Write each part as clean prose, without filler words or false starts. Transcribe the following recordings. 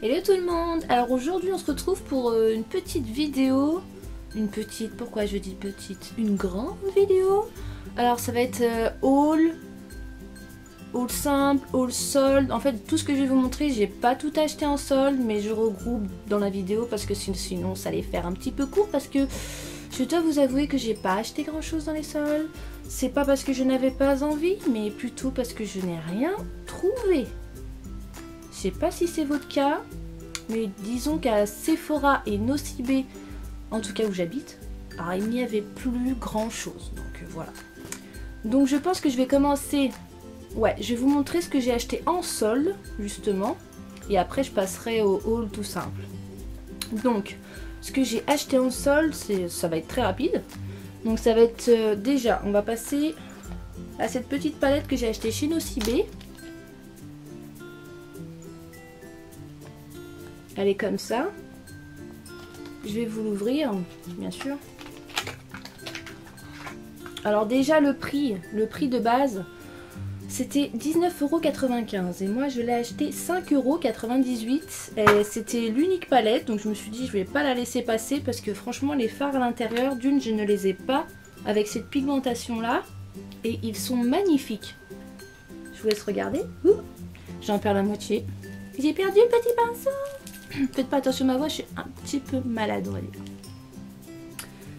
Hello tout le monde. Alors aujourd'hui on se retrouve pour une petite vidéo. Pourquoi je dis petite? Une grande vidéo. Alors ça va être haul simple, haul solde. En fait tout ce que je vais vous montrer, j'ai pas tout acheté en solde, mais je regroupe dans la vidéo parce que sinon ça allait faire un petit peu court, parce que je dois vous avouer que j'ai pas acheté grand chose dans les soldes. C'est pas parce que je n'avais pas envie, mais plutôt parce que je n'ai rien trouvé. Je sais pas si c'est votre cas, mais disons qu'à Sephora et Nocibé, en tout cas où j'habite, alors il n'y avait plus grand chose. Donc voilà. Donc je pense que je vais commencer. Ouais, je vais vous montrer ce que j'ai acheté en solde, justement. Et après je passerai au haul tout simple. Donc, ce que j'ai acheté en solde, ça va être très rapide. Donc ça va être déjà, on va passer à cette petite palette que j'ai achetée chez Nocibé. Elle est comme ça. Je vais vous l'ouvrir, bien sûr. Alors déjà le prix de base, c'était 19,95 € et moi je l'ai acheté 5,98 € et c'était l'unique palette, donc je me suis dit je vais pas la laisser passer parce que franchement les fards à l'intérieur, d'une je ne les ai pas avec cette pigmentation là et ils sont magnifiques. Je vous laisse regarder. J'en perds la moitié. J'ai perdu le petit pinceau. Faites pas attention à ma voix, je suis un petit peu malade, on va dire.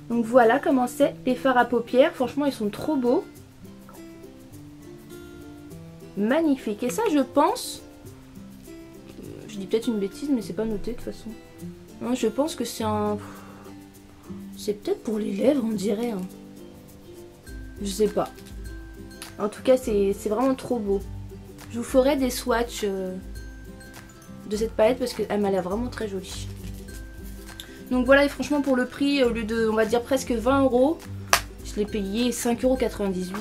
Donc voilà comment c'est les fards à paupières. Franchement, ils sont trop beaux. Magnifique. Et ça, je pense... je dis peut-être une bêtise, mais c'est pas noté de toute façon. Non, je pense que c'est un... c'est peut-être pour les lèvres, on dirait. Hein. Je sais pas. En tout cas, c'est vraiment trop beau. Je vous ferai des swatchs... de cette palette parce qu'elle m'a l'air vraiment très jolie. Donc voilà, et franchement pour le prix, au lieu de on va dire presque 20 €, je l'ai payé 5,98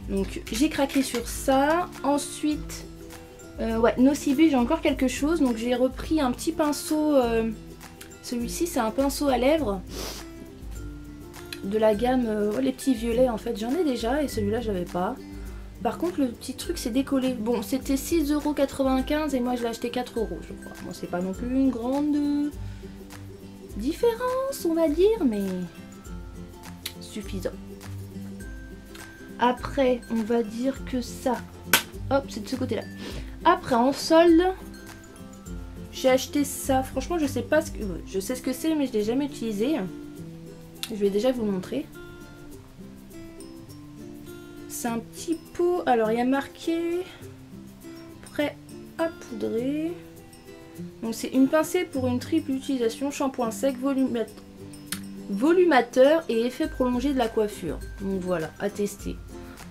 €. Donc j'ai craqué sur ça. Ensuite, ouais, Nocibé, j'ai encore quelque chose. Donc j'ai repris un petit pinceau. Celui-ci c'est un pinceau à lèvres de la gamme les petits violets en fait. J'en ai déjà et celui-là j'avais pas. Par contre le petit truc s'est décollé. Bon, c'était 6,95 € et moi je l'ai acheté 4 € je crois. Bon, c'est pas non plus une grande différence on va dire, mais suffisant. Après on va dire que ça, hop, c'est de ce côté là. Après en solde, j'ai acheté ça. Franchement je sais pas ce que... je sais ce que c'est mais je l'ai jamais utilisé. Je vais déjà vous le montrer. C'est un petit pot, alors il y a marqué prêt à poudrer. Donc c'est une pincée pour une triple utilisation, shampoing sec, volumateur et effet prolongé de la coiffure. Donc voilà, à tester.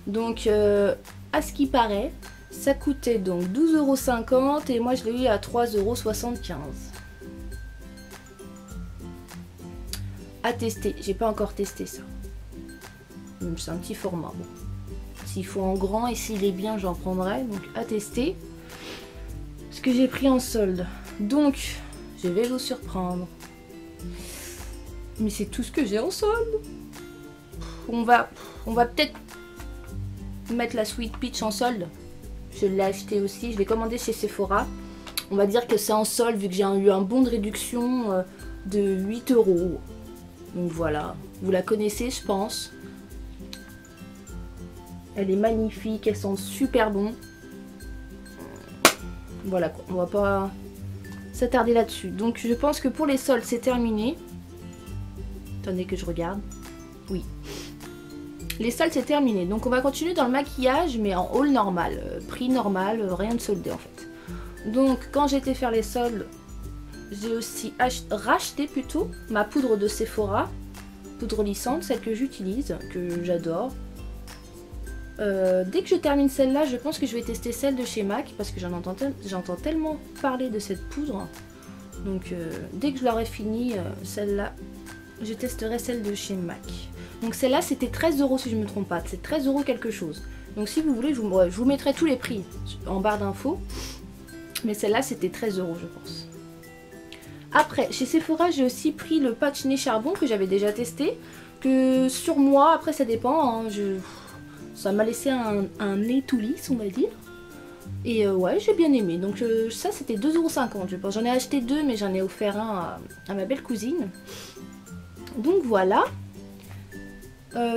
Donc à ce qui paraît, ça coûtait donc 12,50 € et moi je l'ai eu à 3,75 €. À tester, j'ai pas encore testé ça. C'est un petit format. Bon. S'il faut en grand et s'il est bien, j'en prendrai. Donc à tester. Ce que j'ai pris en solde. Donc, je vais vous surprendre. Mais c'est tout ce que j'ai en solde. On va peut-être mettre la Sweet Peach en solde. Je l'ai acheté aussi. Je l'ai commandé chez Sephora. On va dire que c'est en solde vu que j'ai eu un bon de réduction de 8 €. Donc voilà. Vous la connaissez, je pense. Elle est magnifique, elle sent super bon. Voilà quoi, on va pas s'attarder là-dessus. Donc je pense que pour les soldes c'est terminé. Attendez que je regarde. Oui. Les soldes c'est terminé. Donc on va continuer dans le maquillage mais en haul normal. Prix normal, rien de soldé en fait. Donc quand j'étais faire les soldes, j'ai aussi racheté plutôt ma poudre de Sephora. Poudre lissante, celle que j'utilise, que j'adore. Dès que je termine celle-là, je pense que je vais tester celle de chez MAC parce que j'entends tellement parler de cette poudre. Donc dès que je l'aurai fini, celle-là, je testerai celle de chez MAC. Donc celle-là, c'était 13 € si je ne me trompe pas. C'est 13 € quelque chose. Donc si vous voulez, je vous mettrai tous les prix en barre d'infos. Mais celle-là, c'était 13 € je pense. Après, chez Sephora, j'ai aussi pris le patch nez charbon que j'avais déjà testé. Que sur moi, après ça dépend, hein, ça m'a laissé un nez tout lisse, on va dire. Et ouais, j'ai bien aimé. Donc ça, c'était 2,50 €, je pense. J'en ai acheté 2, mais j'en ai offert un à ma belle cousine. Donc voilà.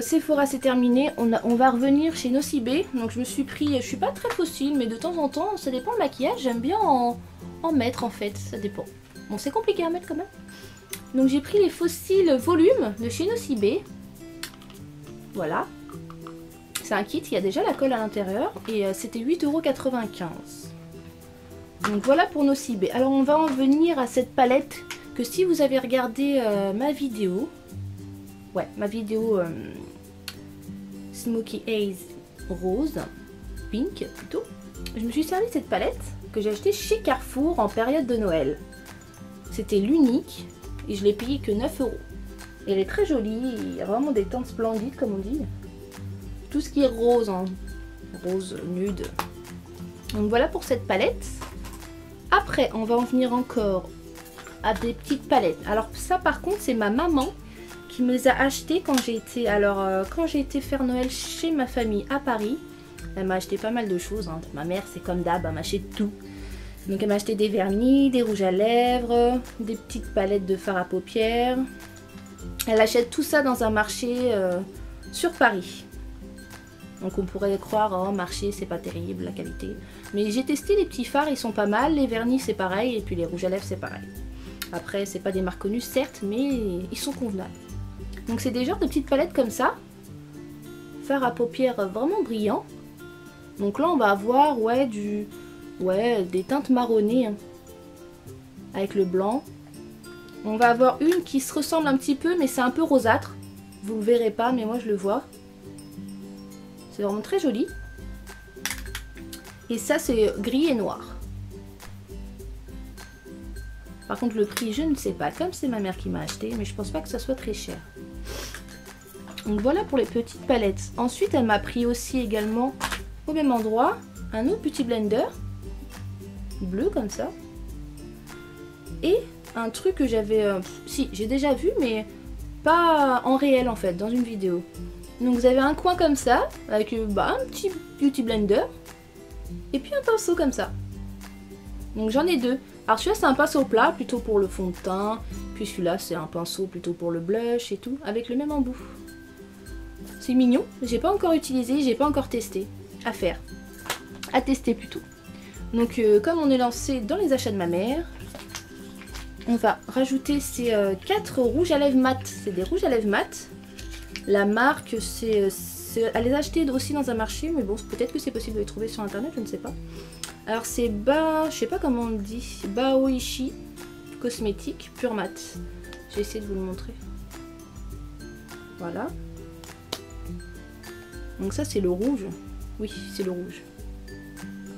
Sephora, c'est terminé. On va revenir chez Nocibé. Donc je me suis pris... Je suis pas très fossile, mais de temps en temps, ça dépend le maquillage. J'aime bien en mettre, en fait. Ça dépend. Bon, c'est compliqué à mettre quand même. Donc j'ai pris les fossiles volume de chez Nocibé. Voilà. C'est un kit, il y a déjà la colle à l'intérieur et c'était 8,95 €. Donc voilà pour Nocibé. Alors on va en venir à cette palette que si vous avez regardé ma vidéo, ma vidéo Smoky Haze Rose, Pink plutôt, je me suis servi de cette palette que j'ai achetée chez Carrefour en période de Noël. C'était l'unique et je l'ai payé que 9 €. Et elle est très jolie, il y a vraiment des teintes splendides comme on dit. Tout ce qui est rose, hein. Rose nude. Donc voilà pour cette palette. Après, on va en venir encore à des petites palettes. Alors ça par contre, c'est ma maman qui me les a achetées quand j'ai été... Alors quand j'ai été faire Noël chez ma famille à Paris, elle m'a acheté pas mal de choses. Hein. Ma mère, c'est comme d'hab, elle m'achète tout. Donc elle m'a acheté des vernis, des rouges à lèvres, des petites palettes de fard à paupières. Elle achète tout ça dans un marché sur Paris. Donc on pourrait croire, oh marché c'est pas terrible la qualité. Mais j'ai testé les petits fards, ils sont pas mal, les vernis c'est pareil, et puis les rouges à lèvres c'est pareil. Après c'est pas des marques connues certes, mais ils sont convenables. Donc c'est des genres de petites palettes comme ça. Fard à paupières vraiment brillant. Donc là on va avoir des teintes marronnées hein, avec le blanc. On va avoir une qui se ressemble un petit peu mais c'est un peu rosâtre. Vous le verrez pas mais moi je le vois. C'est vraiment très joli. Et ça, c'est gris et noir. Par contre, le prix, je ne sais pas. Comme c'est ma mère qui m'a acheté, mais je pense pas que ça soit très cher. Donc voilà pour les petites palettes. Ensuite, elle m'a pris aussi également, au même endroit, un autre petit blender. Bleu, comme ça. Et un truc que j'avais... si, j'ai déjà vu, mais pas en réel, en fait, dans une vidéo. Donc vous avez un coin comme ça, avec un petit beauty blender, et puis un pinceau comme ça. Donc j'en ai deux. Alors celui-là c'est un pinceau plat, plutôt pour le fond de teint, puis celui-là c'est un pinceau plutôt pour le blush et tout, avec le même embout. C'est mignon, j'ai pas encore utilisé, j'ai pas encore testé. À faire. À tester plutôt. Donc comme on est lancé dans les achats de ma mère, on va rajouter ces 4 rouges à lèvres mat. C'est des rouges à lèvres mat. La marque, elle les a achetés aussi dans un marché, mais bon, peut-être que c'est possible de les trouver sur internet, je ne sais pas. Alors c'est je sais pas comment on le dit, Baoishi Cosmétique Pure Mat. Je vais essayer de vous le montrer. Voilà. Donc ça c'est le rouge. Oui, c'est le rouge.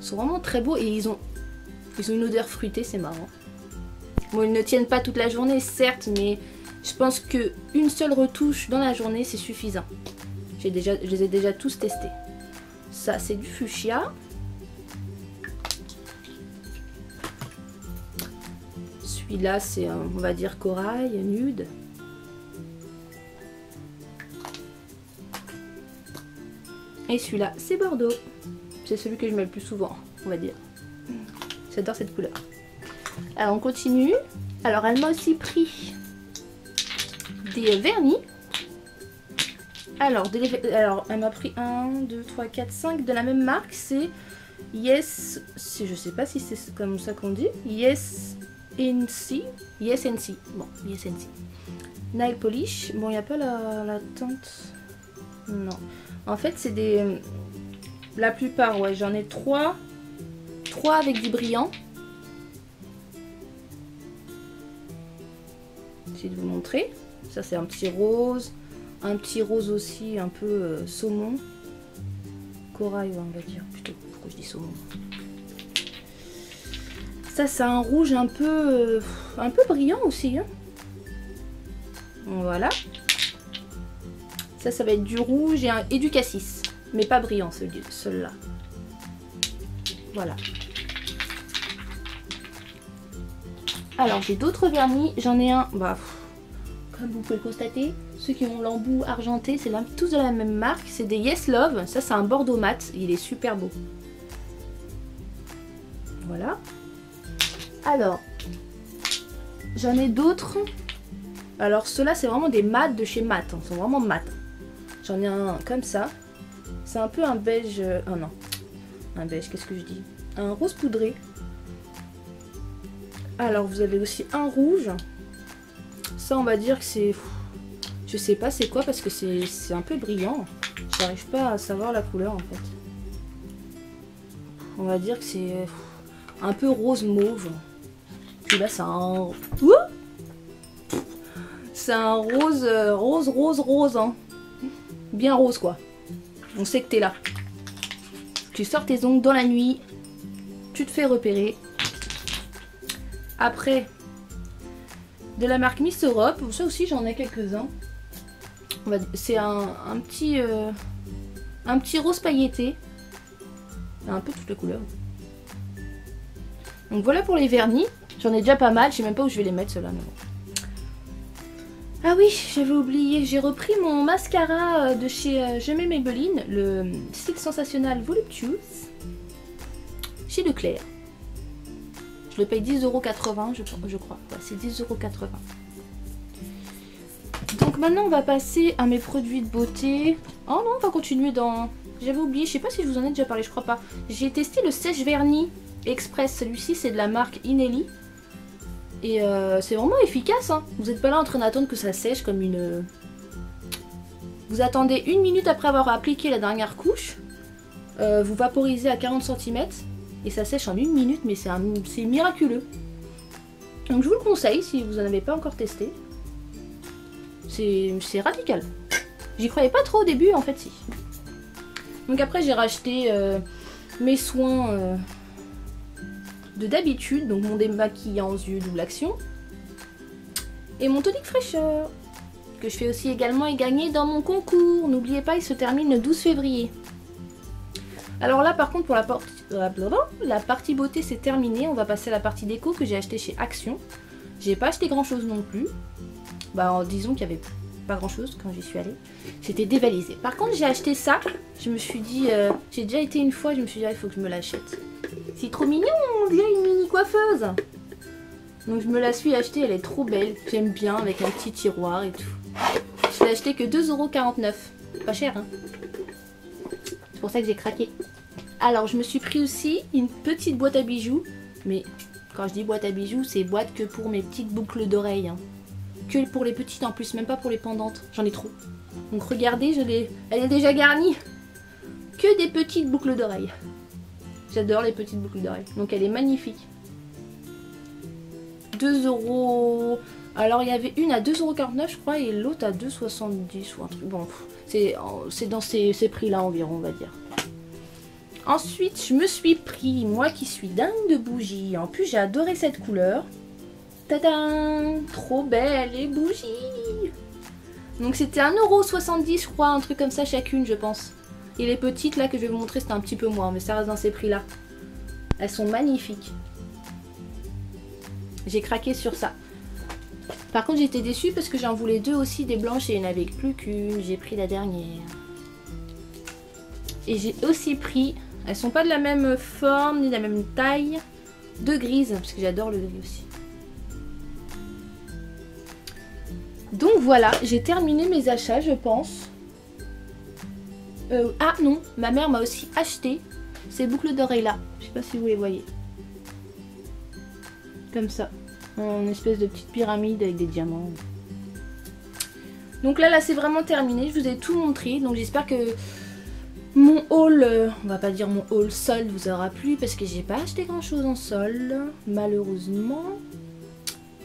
Ils sont vraiment très beaux et ils ont une odeur fruitée, c'est marrant. Bon, ils ne tiennent pas toute la journée, certes, mais... Je pense qu'une seule retouche dans la journée, c'est suffisant. Je les ai déjà tous testés. Ça, c'est du fuchsia. Celui-là, c'est, on va dire, corail, nude. Et celui-là, c'est bordeaux. C'est celui que je mets le plus souvent, on va dire. J'adore cette couleur. Alors, on continue. Alors, elle m'a aussi pris... des vernis. Alors elle m'a pris 1, 2, 3, 4, 5 de la même marque. C'est Yes, je sais pas si c'est comme ça qu'on dit. Yes NC. Bon, Yes NC. Nail polish. Bon, il n'y a pas la teinte. Non. En fait, c'est des... La plupart, ouais, j'en ai 3. 3 avec du brillant. J'essaie de vous montrer. Ça c'est un petit rose aussi un peu saumon, corail on va dire plutôt, pourquoi je dis saumon. Ça c'est un rouge un peu brillant aussi hein. Voilà. Ça va être du rouge et du cassis, mais pas brillant celui-là. Voilà. Alors j'ai d'autres vernis, j'en ai un, comme vous pouvez le constater, ceux qui ont l'embout argenté, c'est tous de la même marque. C'est des Yes Love. Ça, c'est un bordeaux mat. Il est super beau. Voilà. Alors, j'en ai d'autres. Alors, ceux-là, c'est vraiment des mats de chez Mat. Ils sont vraiment mat. J'en ai un comme ça. C'est un peu un beige... Oh non. Un beige, qu'est-ce que je dis? Un rose poudré. Alors, vous avez aussi un rouge. Ça, on va dire que c'est... Je sais pas c'est quoi parce que c'est un peu brillant. J'arrive pas à savoir la couleur, en fait. On va dire que c'est un peu rose mauve. Puis là, c'est un... C'est un rose, rose, hein. Bien rose, quoi. On sait que t'es là. Tu sors tes ongles dans la nuit. Tu te fais repérer. Après, de la marque Miss Europe. Ça aussi, j'en ai quelques-uns. C'est un petit rose pailleté. Un peu toutes les couleurs. Donc voilà pour les vernis. J'en ai déjà pas mal. Je sais même pas où je vais les mettre, ceux-là. Mais bon. Ah oui, j'avais oublié, j'ai repris mon mascara de chez Je mets Maybelline, le Style Sensationnel Voluptuous, chez Leclerc. Je le paye 10,80 €, je crois. Ouais, c'est 10,80 €. Donc maintenant, on va passer à mes produits de beauté. Oh non, on va continuer dans... J'avais oublié, je sais pas si je vous en ai déjà parlé, je crois pas. J'ai testé le sèche-vernis express, celui-ci c'est de la marque Inelli. Et c'est vraiment efficace, hein. Vous n'êtes pas là en train d'attendre que ça sèche comme une... Vous attendez 1 minute après avoir appliqué la dernière couche. Vous vaporisez à 40 cm. Et ça sèche en 1 minute, mais c'est miraculeux. Donc je vous le conseille si vous n'en avez pas encore testé. C'est radical. J'y croyais pas trop au début, en fait si. Donc après j'ai racheté mes soins... de d'habitude, donc mon démaquillant yeux double action et mon tonique fraîcheur que je fais aussi également et gagner dans mon concours. N'oubliez pas, il se termine le 12 février. Alors là par contre pour la partie beauté c'est terminé, on va passer à la partie déco que j'ai acheté chez Action. J'ai pas acheté grand chose non plus, bah disons qu'il y avait pas grand chose quand j'y suis allée, c'était dévalisé. Par contre j'ai acheté ça, je me suis dit, j'ai déjà été une fois, je me suis dit il faut que je me l'achète. C'est trop mignon, on dirait une mini coiffeuse. Donc je me la suis achetée, elle est trop belle. J'aime bien, avec un petit tiroir et tout. Je l'ai achetée que 2,49 €. Pas cher, hein. C'est pour ça que j'ai craqué. Alors je me suis pris aussi une petite boîte à bijoux. Mais quand je dis boîte à bijoux, c'est boîte que pour mes petites boucles d'oreilles. Hein. Que pour les petites en plus, même pas pour les pendantes. J'en ai trop. Donc regardez, elle est déjà garnie. Que des petites boucles d'oreilles. J'adore les petites boucles d'oreilles. Donc elle est magnifique. 2 €. Alors il y avait une à 2,49 € je crois et l'autre à 2,70 € ou un truc. Bon, c'est dans ces prix-là environ, on va dire. Ensuite, je me suis pris, moi qui suis dingue de bougies. En plus, j'ai adoré cette couleur. Tadam! Trop belle les bougies! Donc c'était 1,70 € je crois, un truc comme ça chacune, je pense. Et les petites là que je vais vous montrer c'était un petit peu moins, mais ça reste dans ces prix là. Elles sont magnifiques. J'ai craqué sur ça. Par contre j'étais déçue parce que j'en voulais 2 aussi, des blanches et il n'y en avait plus qu'une. J'ai pris la dernière. Et j'ai aussi pris, elles sont pas de la même forme ni de la même taille, 2 grises, parce que j'adore le gris aussi. Donc voilà, j'ai terminé mes achats je pense. Ah non, ma mère m'a aussi acheté ces boucles d'oreilles là. Je sais pas si vous les voyez. Comme ça. En espèce de petite pyramide avec des diamants. Donc là c'est vraiment terminé. Je vous ai tout montré. Donc j'espère que mon haul, on va pas dire mon haul solde vous aura plu. Parce que j'ai pas acheté grand chose en solde. Malheureusement.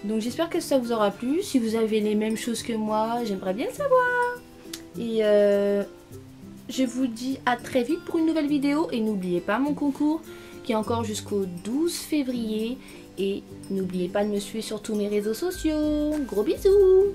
Donc j'espère que ça vous aura plu. Si vous avez les mêmes choses que moi, j'aimerais bien le savoir. Et je vous dis à très vite pour une nouvelle vidéo. Et n'oubliez pas mon concours qui est encore jusqu'au 12 février. Et n'oubliez pas de me suivre sur tous mes réseaux sociaux. Gros bisous!